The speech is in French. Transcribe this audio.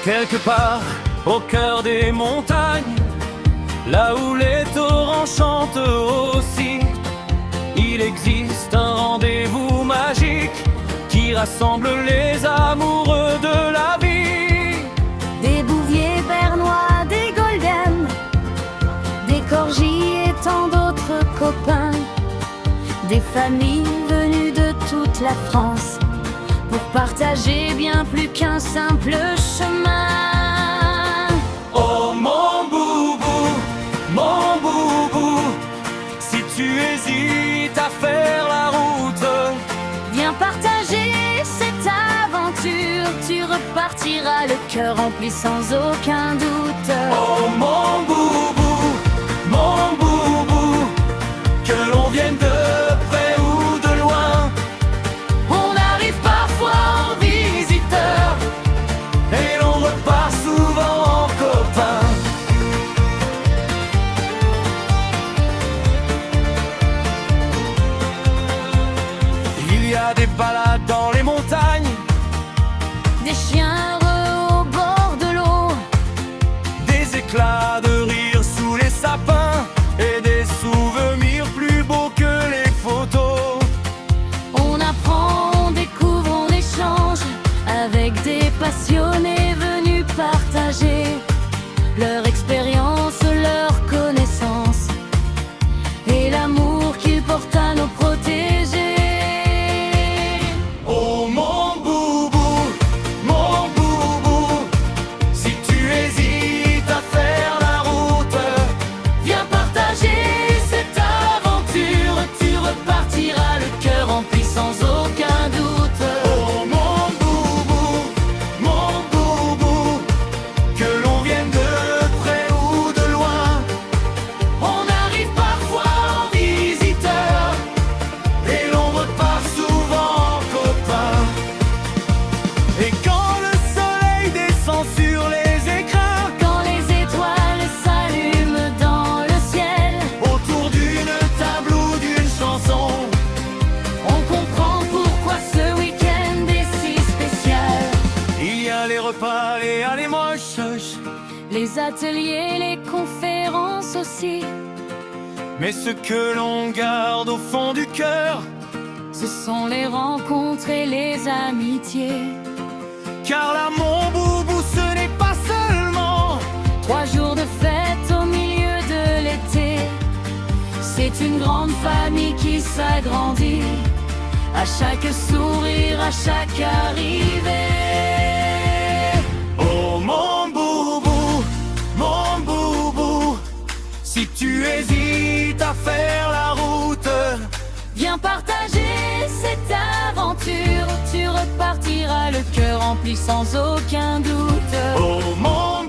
Quelque part au cœur des montagnes, là où les torrents chantent aussi, il existe un rendez-vous magique qui rassemble les amoureux de la vie. Des bouviers bernois, des golden, des corgis et tant d'autres copains, des familles venues de toute la France pour partager bien plus qu'un simple chemin. Oh mon boubou, si tu hésites à faire la route, viens partager cette aventure, tu repartiras le cœur rempli sans aucun doute. oh mon boubou, que l'on vienne de près ou de loin, On arrive parfois en visiteur, et l'on repart souvent en copain. Il y a des balades dans les montagnes, des chiens heureux au bord de l'eau, des éclats de rire sous les sapins, et des souvenirs plus beaux que les photos. on apprend, on découvre, on échange avec des passionnés venus partager leur expérience, leur connaissance et l'amour qu'ils portent à nos protégés. Oh mon boubou, si tu hésites à faire la route, Viens partager cette aventure, tu repartiras le cœur rempli sans aucun doute. oh mon boubou, que l'on vienne de près ou de loin, On arrive parfois en visiteur, et l'on repart souvent en copain. Et quand le soleil descend sur les écrins, quand les étoiles s'allument dans le ciel, autour d'une table ou d'une chanson, on comprend pourquoi ce week-end est si spécial. il y a les repas et les moches, Les ateliers, les conférences aussi, mais ce que l'on garde au fond du cœur, ce sont les rencontres et les amitiés. car là mon boubou ce n'est pas seulement 3 jours de fête au milieu de l'été, c'est une grande famille qui s'agrandit à chaque sourire, à chaque arrivée. oh mon boubou, si tu hésites à faire la route, Viens partager cette aventure, tu repartiras le cœur rempli sans aucun doute. oh mon